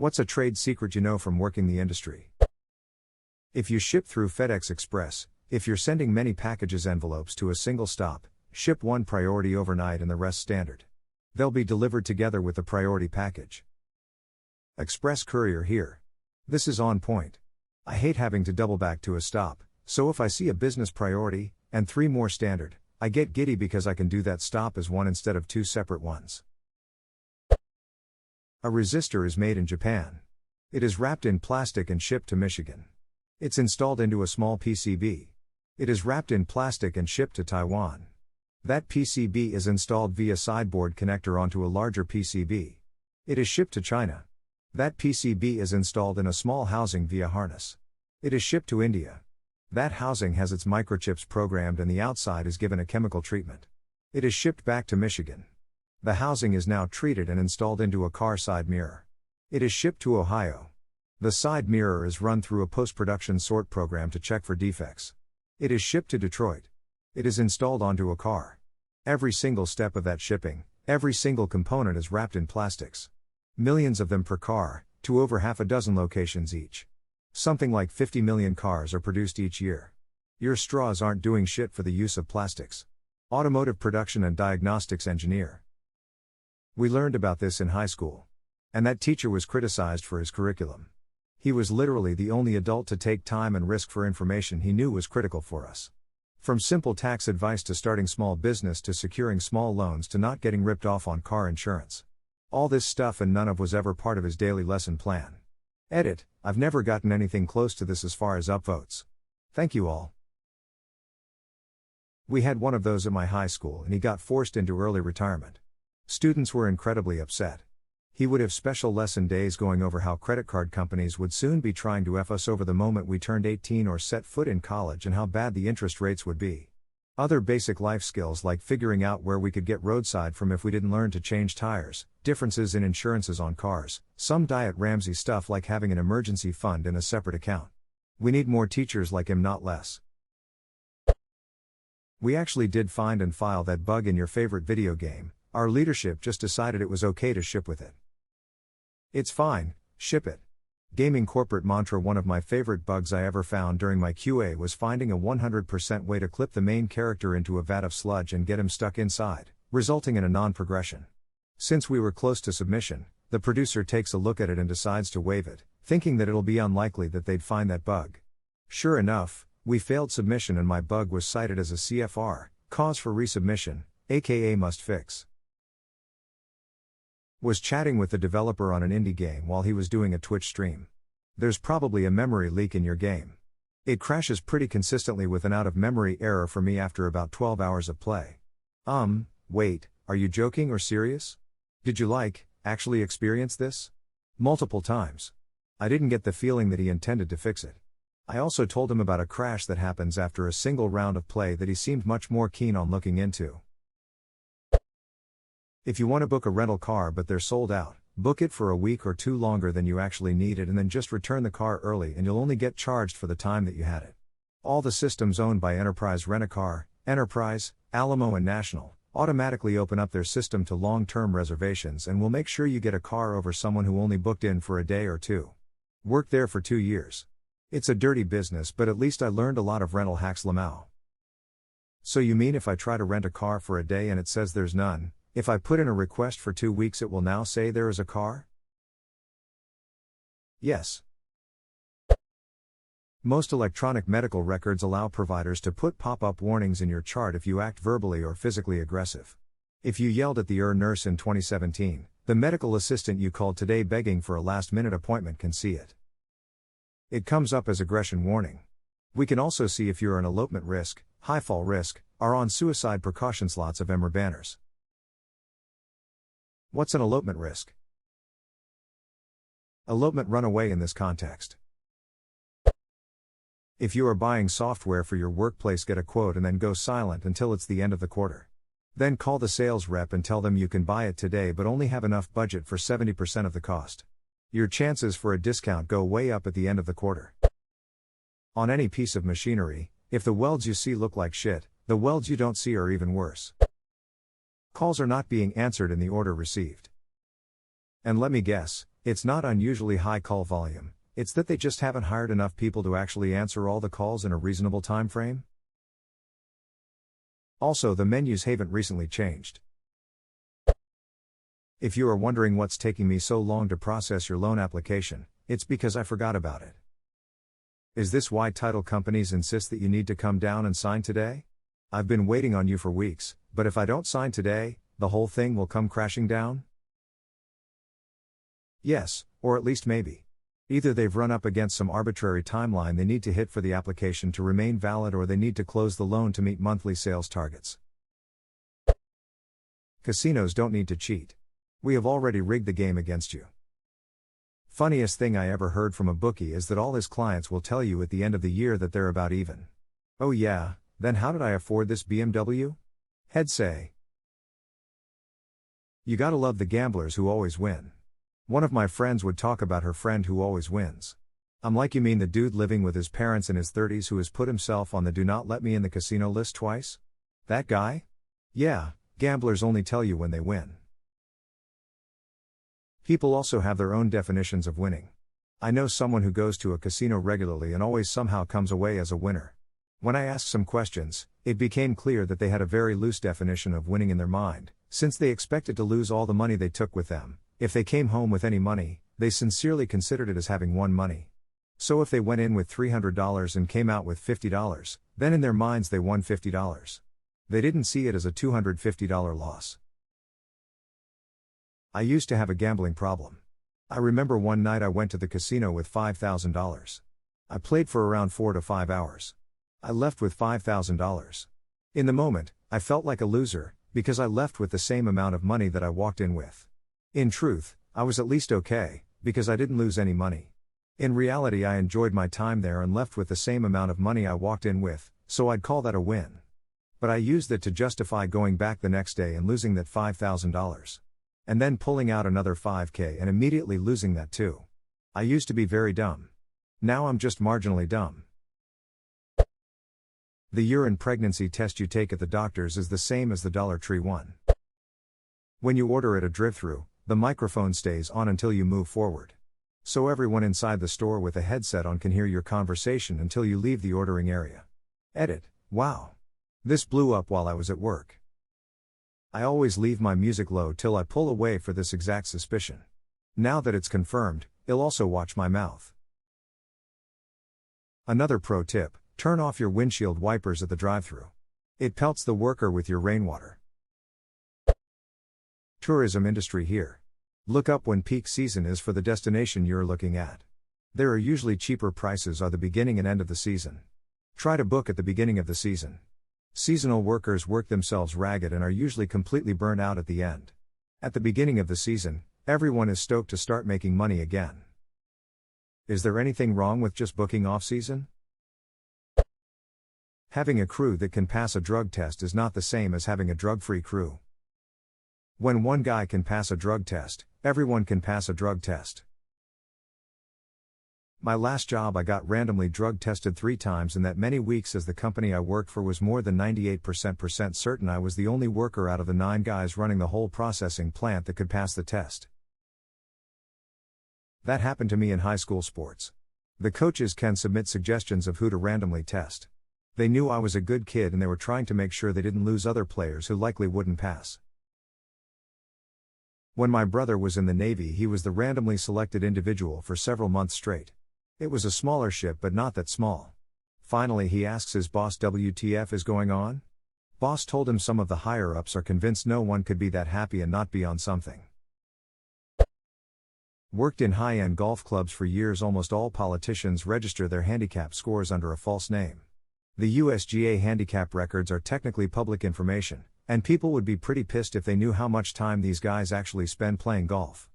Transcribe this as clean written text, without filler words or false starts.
What's a trade secret you know from working the industry? If you ship through FedEx Express, if you're sending many packages envelopes to a single stop, ship one priority overnight and the rest standard. They'll be delivered together with the priority package. Express courier here. This is on point. I hate having to double back to a stop, so if I see a business priority, and 3 more standard, I get giddy because I can do that stop as one instead of 2 separate ones. A resistor is made in Japan. It is wrapped in plastic and shipped to Michigan. It's installed into a small PCB. It is wrapped in plastic and shipped to Taiwan. That PCB is installed via sideboard connector onto a larger PCB. It is shipped to China. That PCB is installed in a small housing via harness. It is shipped to India. That housing has its microchips programmed and the outside is given a chemical treatment. It is shipped back to Michigan. The housing is now treated and installed into a car side mirror. It is shipped to Ohio. The side mirror is run through a post-production sort program to check for defects. It is shipped to Detroit. It is installed onto a car. Every single step of that shipping, every single component is wrapped in plastics. Millions of them per car, to over half a dozen locations each. Something like 50 million cars are produced each year. Your straws aren't doing shit for the use of plastics. Automotive production and diagnostics engineer. We learned about this in high school. And that teacher was criticized for his curriculum. He was literally the only adult to take time and risk for information he knew was critical for us. From simple tax advice to starting small business to securing small loans to not getting ripped off on car insurance. All this stuff and none of was ever part of his daily lesson plan. Edit, I've never gotten anything close to this as far as upvotes. Thank you all. We had one of those at my high school and he got forced into early retirement. Students were incredibly upset. He would have special lesson days going over how credit card companies would soon be trying to F us over the moment we turned 18 or set foot in college and how bad the interest rates would be. Other basic life skills like figuring out where we could get roadside from if we didn't learn to change tires, differences in insurances on cars, some Diet Ramsey stuff like having an emergency fund in a separate account. We need more teachers like him, not less. We actually did find and file that bug in your favorite video game. Our leadership just decided it was okay to ship with it. It's fine, ship it. Gaming corporate mantra. One of my favorite bugs I ever found during my QA was finding a 100% way to clip the main character into a vat of sludge and get him stuck inside, resulting in a non-progression. Since we were close to submission, the producer takes a look at it and decides to waive it, thinking that it'll be unlikely that they'd find that bug. Sure enough, we failed submission and my bug was cited as a CFR, cause for resubmission, aka must fix. Was chatting with the developer on an indie game while he was doing a Twitch stream. There's probably a memory leak in your game. It crashes pretty consistently with an out-of-memory error for me after about 12 hours of play. Wait, are you joking or serious? Did you actually experience this? Multiple times. I didn't get the feeling that he intended to fix it. I also told him about a crash that happens after a single round of play that he seemed much more keen on looking into. If you want to book a rental car but they're sold out, book it for a week or 2 longer than you actually need it and then just return the car early and you'll only get charged for the time that you had it. All the systems owned by Enterprise Rent-A-Car, Enterprise, Alamo and National, automatically open up their system to long-term reservations and will make sure you get a car over someone who only booked in for a day or 2. Worked there for 2 years. It's a dirty business but at least I learned a lot of rental hacks. Lamau. So you mean if I try to rent a car for a day and it says there's none, if I put in a request for 2 weeks it will now say there is a car? Yes. Most electronic medical records allow providers to put pop-up warnings in your chart if you act verbally or physically aggressive. If you yelled at the nurse in 2017, the medical assistant you called today begging for a last-minute appointment can see it. It comes up as aggression warning. We can also see if you're an elopement risk, high fall risk, are on suicide precautions. Lots of them are banners. What's an elopement risk? Elopement runaway in this context. If you are buying software for your workplace, get a quote and then go silent until it's the end of the quarter. Then call the sales rep and tell them you can buy it today but only have enough budget for 70% of the cost. Your chances for a discount go way up at the end of the quarter. On any piece of machinery, if the welds you see look like shit, the welds you don't see are even worse. Calls are not being answered in the order received. And let me guess, It's not unusually high call volume, it's that they just haven't hired enough people to actually answer all the calls in a reasonable time frame. Also, the menus haven't recently changed. If you are wondering what's taking me so long to process your loan application, it's because I forgot about it. Is this why title companies insist that you need to come down and sign today? I've been waiting on you for weeks, but if I don't sign today, the whole thing will come crashing down? Yes, or at least maybe. Either they've run up against some arbitrary timeline they need to hit for the application to remain valid, or they need to close the loan to meet monthly sales targets. Casinos don't need to cheat. We have already rigged the game against you. Funniest thing I ever heard from a bookie is that all his clients will tell you at the end of the year that they're about even. Oh yeah, then how did I afford this BMW? Head say. You gotta love the gamblers who always win. One of my friends would talk about her friend who always wins. I'm like, you mean the dude living with his parents in his 30s who has put himself on the do not let me in the casino list twice? That guy? Yeah, gamblers only tell you when they win. People also have their own definitions of winning. I know someone who goes to a casino regularly and always somehow comes away as a winner. When I asked some questions, it became clear that they had a very loose definition of winning in their mind, since they expected to lose all the money they took with them. If they came home with any money, they sincerely considered it as having won money. So if they went in with $300 and came out with $50, then in their minds they won $50. They didn't see it as a $250 loss. I used to have a gambling problem. I remember one night I went to the casino with $5,000. I played for around 4 to 5 hours. I left with $5,000. In the moment, I felt like a loser, because I left with the same amount of money that I walked in with. In truth, I was at least okay, because I didn't lose any money. In reality, I enjoyed my time there and left with the same amount of money I walked in with, so I'd call that a win. But I used that to justify going back the next day and losing that $5,000. And then pulling out another $5,000 and immediately losing that too. I used to be very dumb. Now I'm just marginally dumb. The urine pregnancy test you take at the doctor's is the same as the Dollar Tree one. When you order at a drive-thru, the microphone stays on until you move forward. So everyone inside the store with a headset on can hear your conversation until you leave the ordering area. Edit. Wow. This blew up while I was at work. I always leave my music low till I pull away for this exact suspicion. Now that it's confirmed, it'll also watch my mouth. Another pro tip, turn off your windshield wipers at the drive-thru. It pelts the worker with your rainwater. Tourism industry here. Look up when peak season is for the destination you're looking at. There are usually cheaper prices at the beginning and end of the season. Try to book at the beginning of the season. Seasonal workers work themselves ragged and are usually completely burnt out at the end. At the beginning of the season, everyone is stoked to start making money again. Is there anything wrong with just booking off-season? Having a crew that can pass a drug test is not the same as having a drug-free crew. When one guy can pass a drug test, everyone can pass a drug test. My last job, I got randomly drug tested 3 times in that many weeks, as the company I worked for was more than 98% certain I was the only worker out of the 9 guys running the whole processing plant that could pass the test. That happened to me in high school sports. The coaches can submit suggestions of who to randomly test. They knew I was a good kid and they were trying to make sure they didn't lose other players who likely wouldn't pass. When my brother was in the Navy, he was the randomly selected individual for several months straight. It was a smaller ship, but not that small. Finally he asks his boss, "WTF is going on?" Boss told him some of the higher-ups are convinced no one could be that happy and not be on something. Worked in high-end golf clubs for years. Almost all politicians register their handicap scores under a false name. The USGA handicap records are technically public information, and people would be pretty pissed if they knew how much time these guys actually spend playing golf.